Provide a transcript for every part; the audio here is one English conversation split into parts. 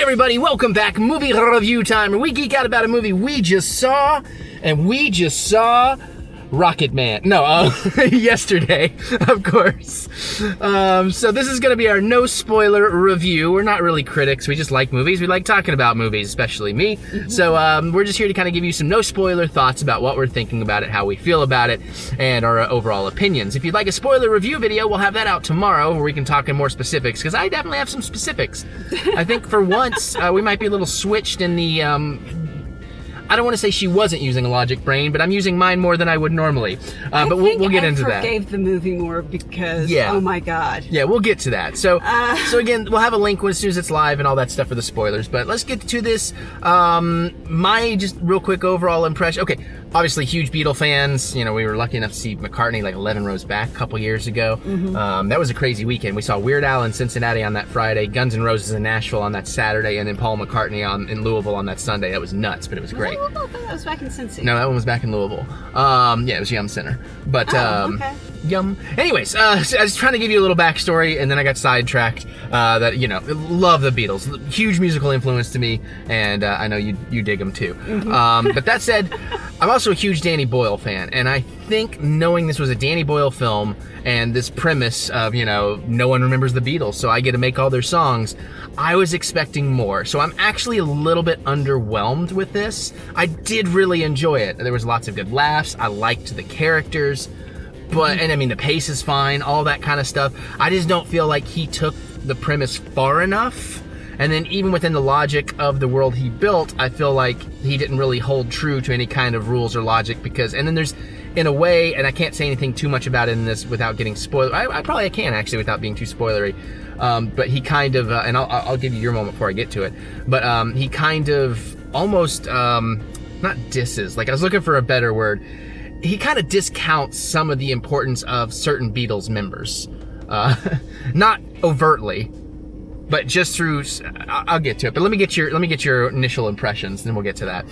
Hey everybody, welcome back. Movie review time, where we geek out about a movie we just saw, and we just saw Rocket Man. No, yesterday, of course. So this is going to be our no spoiler review. We're not really critics. We just like movies. We like talking about movies, especially me. So we're just here to kind of give you some no spoiler thoughts about what we're thinking about it, how we feel about it, and our overall opinions. If you'd like a spoiler review video, we'll have that out tomorrow where we can talk in more specifics, because I definitely have some specifics. I think for once, we might be a little switched in the... I don't want to say she wasn't using a logic brain, but I'm using mine more than I would normally. But we'll get into that. I forgave the movie more because, oh my God. Yeah, we'll get to that. So again, we'll have a link as soon as it's live and all that stuff for the spoilers. But let's get to this. My just real quick overall impression. Okay, obviously huge Beatles fans. You know, we were lucky enough to see McCartney like 11 rows back a couple years ago. That was a crazy weekend. We saw Weird Al in Cincinnati on that Friday, Guns N' Roses in Nashville on that Saturday, and then Paul McCartney in Louisville on that Sunday. That was nuts, but it was great. No, that was back in Cincy. No, that one was back in Louisville. Yeah, it was Yum Center. But, okay. Yum. Anyways, I was trying to give you a little backstory, and then I got sidetracked. That, you know, love the Beatles. Huge musical influence to me, and I know you dig them too. But that said, I'm also a huge Danny Boyle fan, and I think knowing this was a Danny Boyle film, and this premise of, you know, no one remembers the Beatles, so I get to make all their songs, I was expecting more. So I'm actually a little bit underwhelmed with this. I did really enjoy it. There was lots of good laughs. I liked the characters. And I mean, the pace is fine, all that kind of stuff. I just don't feel like he took the premise far enough. And then even within the logic of the world he built, I feel like he didn't really hold true to any kind of rules or logic because, and then there's, in a way, and I can't say anything too much about it in this without getting spoiled. I probably can actually without being too spoilery. But he kind of, and I'll give you your moment before I get to it, but he kind of almost, not disses, like I was looking for a better word. He kind of discounts some of the importance of certain Beatles members. Not overtly, but just through, I'll get to it. But let me get your initial impressions, then we'll get to that.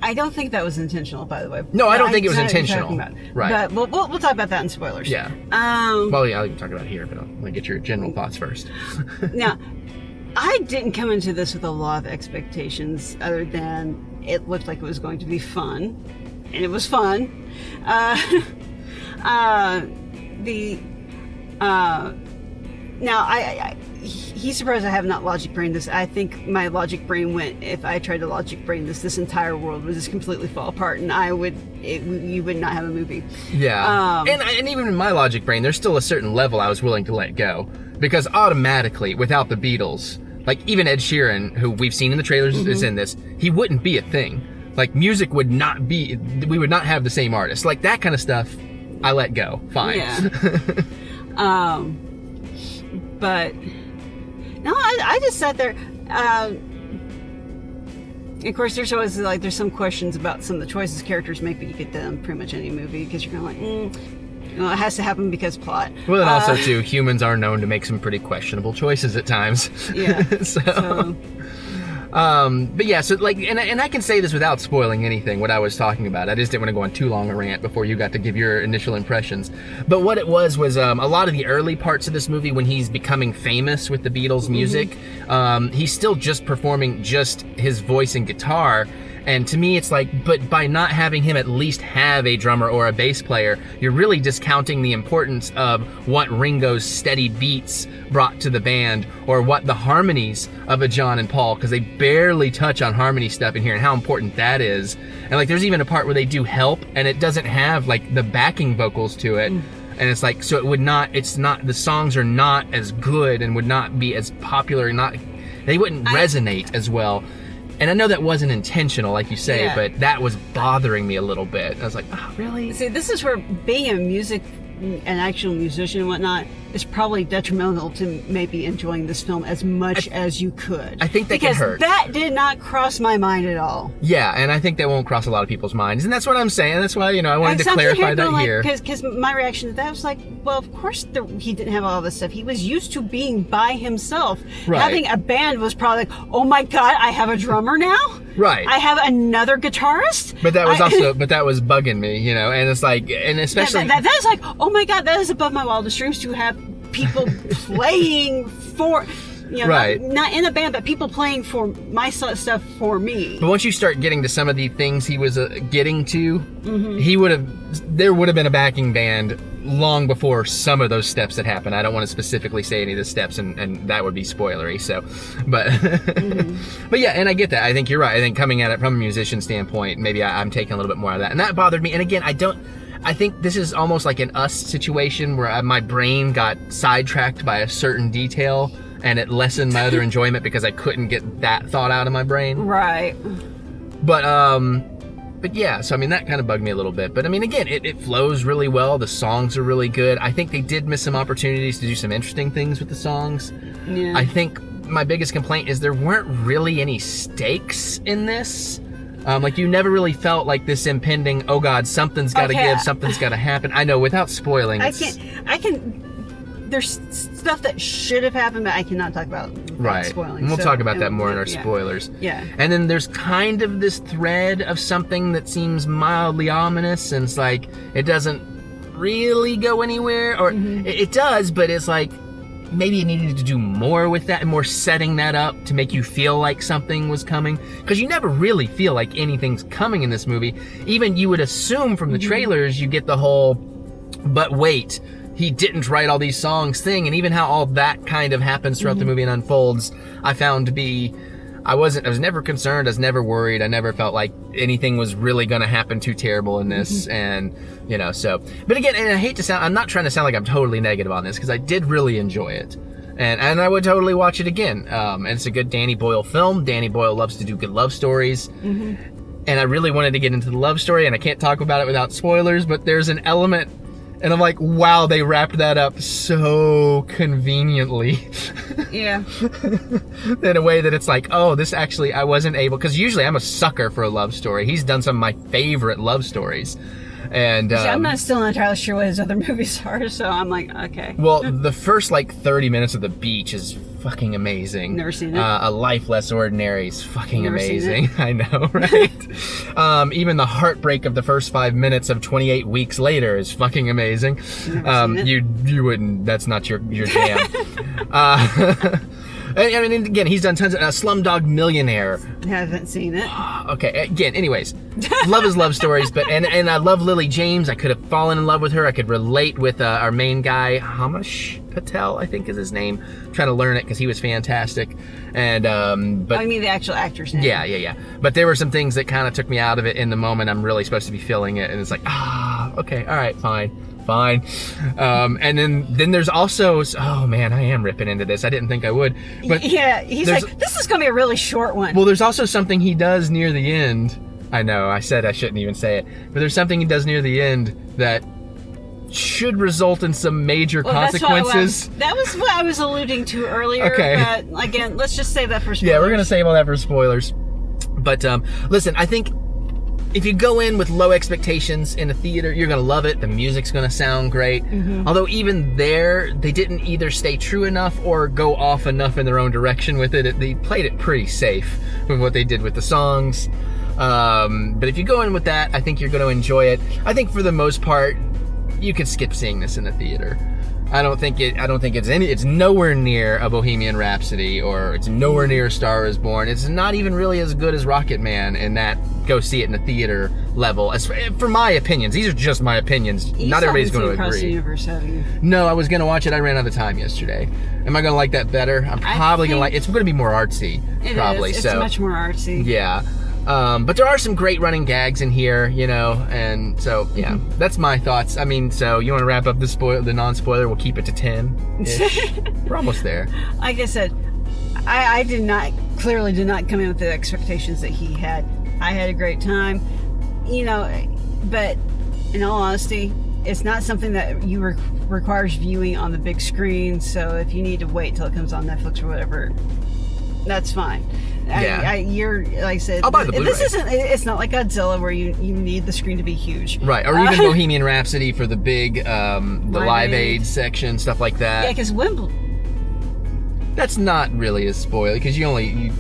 I don't think that was intentional, by the way. No, I don't think it was intentional. Right. But we'll talk about that in spoilers. Yeah. Well, yeah, I'll talk about it here, but I'll get your general thoughts first. Now, I didn't come into this with a lot of expectations other than it looked like it was going to be fun. And it was fun. Now, he's surprised I have not logic brained this. I think my logic brain went, if I tried to logic brain this entire world would just completely fall apart, and you would not have a movie. Yeah. And even in my logic brain, there's still a certain level I was willing to let go. Because automatically, without the Beatles, like even Ed Sheeran, who we've seen in the trailers is in this, he wouldn't be a thing. Like, music would not be, we would not have the same artist. Like, that kind of stuff, I let go. Fine. Yeah. But, no, I just sat there. Of course, there's always, like, there's some questions about some of the choices characters make, but you get them in pretty much any movie, because you're kind of like, you know, it has to happen because plot. Well, and also, too, humans are known to make some pretty questionable choices at times. Yeah. But yeah, so like, and I can say this without spoiling anything, what I was talking about. I just didn't want to go on too long a rant before you got to give your initial impressions. But what it was a lot of the early parts of this movie when he's becoming famous with the Beatles music, he's still just performing just his voice and guitar. And to me, it's like, but by not having him at least have a drummer or a bass player, you're really discounting the importance of what Ringo's steady beats brought to the band, or what the harmonies of a John and Paul, because they barely touch on harmony stuff in here and how important that is. And like, there's even a part where they do help, and it doesn't have like the backing vocals to it. And it's like, so it would not, the songs are not as good and would not be as popular, they wouldn't resonate as well. And I know that wasn't intentional, like you say, but that was bothering me a little bit. I was like, oh, really? See, this is where being an actual musician and whatnot is probably detrimental to maybe enjoying this film as much as you could. I think that can hurt. Because that did not cross my mind at all. Yeah, and I think that won't cross a lot of people's minds. And that's what I'm saying. That's why, I wanted to clarify that here. Because my reaction to that was like, well, of course he didn't have all this stuff. He was used to being by himself. Right. Having a band was probably like, oh my God, I have a drummer now? Right. I have another guitarist? But that was but that was bugging me, and it's like, and especially... That is like, oh my God, that is above my wildest dreams to have people playing for... You know, Right. Not in a band, but people playing for my stuff for me. But once you start getting to some of the things he was getting to, there would have been a backing band long before some of those steps had happened. I don't want to specifically say any of the steps, and that would be spoilery. So, but but yeah, and I get that. I think you're right. I think coming at it from a musician standpoint, maybe I'm taking a little bit more of that, and that bothered me. And again, I think this is almost like an Us situation where my brain got sidetracked by a certain detail, and it lessened my other enjoyment because I couldn't get that thought out of my brain. Right. But yeah, so I mean, that kind of bugged me a little bit. But I mean, again, it flows really well. The songs are really good. I think they did miss some opportunities to do some interesting things with the songs. Yeah. I think my biggest complaint is there weren't really any stakes in this. Like, you never really felt like this impending, oh God, something's got to give, something's got to happen. I know, without spoiling. There's stuff that should have happened, but I cannot talk about without spoiling. And we'll talk about that more in our spoilers. Yeah. And then there's kind of this thread of something that seems mildly ominous, and it's like, it doesn't really go anywhere, or it does, but it's like, maybe it needed to do more with that, and more setting that up to make you feel like something was coming, because you never really feel like anything's coming in this movie. Even you would assume from the trailers, you get the whole, but wait, he didn't write all these songs thing, and even how all that kind of happens throughout the movie and unfolds, I found to be, I was never concerned, I was never worried, I never felt like anything was really going to happen too terrible in this, and, you know, so, but again, and I hate to sound, I'm not trying to sound like I'm totally negative on this, because I did really enjoy it, and I would totally watch it again, and it's a good Danny Boyle film. Danny Boyle loves to do good love stories, and I really wanted to get into the love story, and I can't talk about it without spoilers, but there's an element, and I'm like, wow, they wrapped that up so conveniently. Yeah. In a way that it's like, oh, this actually, I wasn't able, because usually I'm a sucker for a love story. He's done some of my favorite love stories. And I'm still not entirely sure what his other movies are, so I'm like, okay. Well, the first like 30 minutes of The Beach is fucking amazing. Never seen it. A Life Less Ordinary is fucking Never amazing. Seen it. I know, right? Even the heartbreak of the first 5 minutes of 28 Weeks Later is fucking amazing. Never seen it. You wouldn't. That's not your jam. I mean, again, he's done tons of Slumdog Millionaire. Haven't seen it. Okay, again, anyways, love his love stories, but and I love Lily James. I could have fallen in love with her. I could relate with our main guy, Hamish Patel, I think is his name. I'm trying to learn it because he was fantastic. And but I mean the actual actor's name. Yeah. But there were some things that kind of took me out of it in the moment. I'm really supposed to be feeling it, and it's like, okay, all right, fine. And then there's also, oh man, I am ripping into this. I didn't think I would. But yeah, he's like, this is going to be a really short one. Well, there's also something he does near the end. I know, I said I shouldn't even say it. But there's something he does near the end that should result in some major consequences. That was what I was alluding to earlier. Okay. But again, let's just save that for spoilers. Yeah, we're going to save all that for spoilers. But listen, I think if you go in with low expectations in a theater, you're going to love it. The music's going to sound great. Although even there, they didn't either stay true enough or go off enough in their own direction with it. They played it pretty safe with what they did with the songs. But if you go in with that, I think you're going to enjoy it. I think for the most part, you could skip seeing this in the theater. I don't think it's nowhere near a Bohemian Rhapsody, or it's nowhere near A Star Is Born. It's not even really as good as Rocket Man in that go see it in the theater level. As for my opinions, these are just my opinions. Not everybody's going to agree. Across the Universe, have you? No, I was going to watch it. I ran out of time yesterday. Am I going to like that better? I'm probably going to like. It's going to be more artsy. It is. It's much more artsy. Yeah. But there are some great running gags in here, you know, and so, yeah, that's my thoughts. I mean, so you want to wrap up the non-spoiler? We'll keep it to 10-ish. We're almost there. Like I said, I clearly did not come in with the expectations that he had. I had a great time, you know, but in all honesty, it's not something that requires viewing on the big screen, so if you need to wait till it comes on Netflix or whatever, that's fine. Yeah. You're like I said. I'll buy the Blu-ray. It's not like Godzilla where you need the screen to be huge. Right, or even Bohemian Rhapsody for the big the Live Aid section, stuff like that. Yeah, because that's not really a spoiler because you.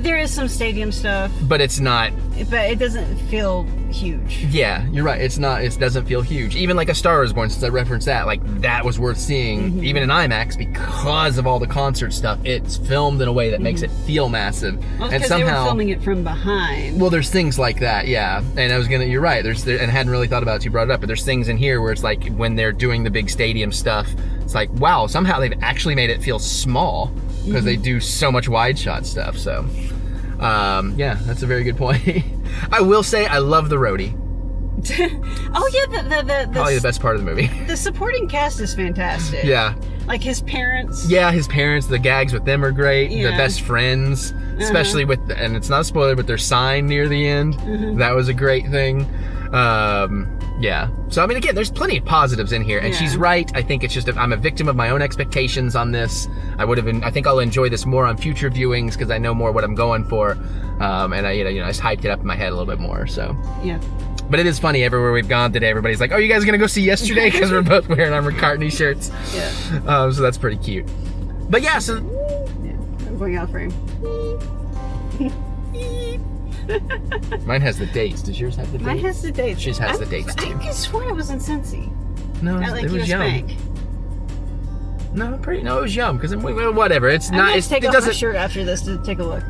There is some stadium stuff, but it's not. But it doesn't feel huge. Yeah, you're right. It's not. It doesn't feel huge. Even like A Star Is Born, since I referenced that, like that was worth seeing, even in IMAX because of all the concert stuff. It's filmed in a way that makes it feel massive, Well, and because they were filming it from behind. Well, there's things like that, yeah. And you're right. And I hadn't really thought about it until you brought it up, but there's things in here where it's like when they're doing the big stadium stuff, it's like, wow, somehow they've actually made it feel small because they do so much wide shot stuff. So, yeah, that's a very good point. I will say I love the roadie. Oh yeah, Probably the best part of the movie. The supporting cast is fantastic. Yeah. Like his parents. Yeah, his parents, the gags with them are great. Yeah. The best friends, especially with, and it's not a spoiler, but their sign near the end. That was a great thing. Yeah. So, I mean, again, there's plenty of positives in here. And she's right. I think it's just, I'm a victim of my own expectations on this. I think I'll enjoy this more on future viewings because I know more what I'm going for. And I just hyped it up in my head a little bit more. So. Yeah. But it is funny, everywhere we've gone today, everybody's like, oh, you guys are going to go see Yesterday? Because we're both wearing our McCartney shirts. Yeah. So that's pretty cute. But yeah, so... Yeah. I'm going out frame. Mine has the dates. Does yours have the dates? Mine has the dates. She's has the dates, too. I could swear it was in Cincy. No, Like it was US Yum. Bank. No, it was Yum. Because whatever. It's I'm not... gonna It take off my doesn't... shirt after this to take a look.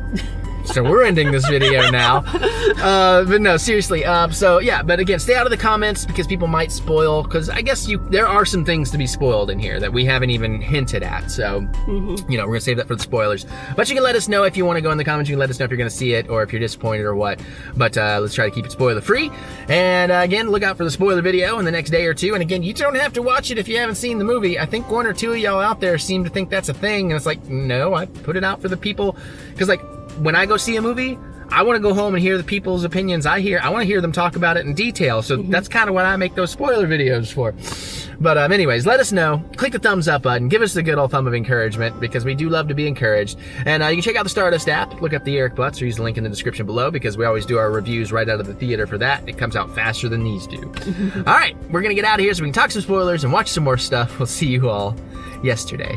So we're ending this video now. But no, seriously. So yeah, but again, stay out of the comments because people might spoil. Because I guess there are some things to be spoiled in here that we haven't even hinted at. So, we're going to save that for the spoilers. But you can let us know if you want to go in the comments. You can let us know if you're going to see it or if you're disappointed or what. But let's try to keep it spoiler free. And again, look out for the spoiler video in the next day or two. And again, you don't have to watch it if you haven't seen the movie. I think one or two of y'all out there seem to think that's a thing. And it's like, no, I put it out for the people. Because like, when I go see a movie, I want to go home and hear the people's opinions I hear. I want to hear them talk about it in detail. So that's kind of what I make those spoiler videos for. But anyways, let us know. Click the thumbs up button. Give us the good old thumb of encouragement because we do love to be encouraged. And you can check out the Stardust app. Look up TheEricButts or use the link in the description below because we always do our reviews right out of the theater for that. It comes out faster than these do. All right, we're going to get out of here so we can talk some spoilers and watch some more stuff. We'll see you all yesterday.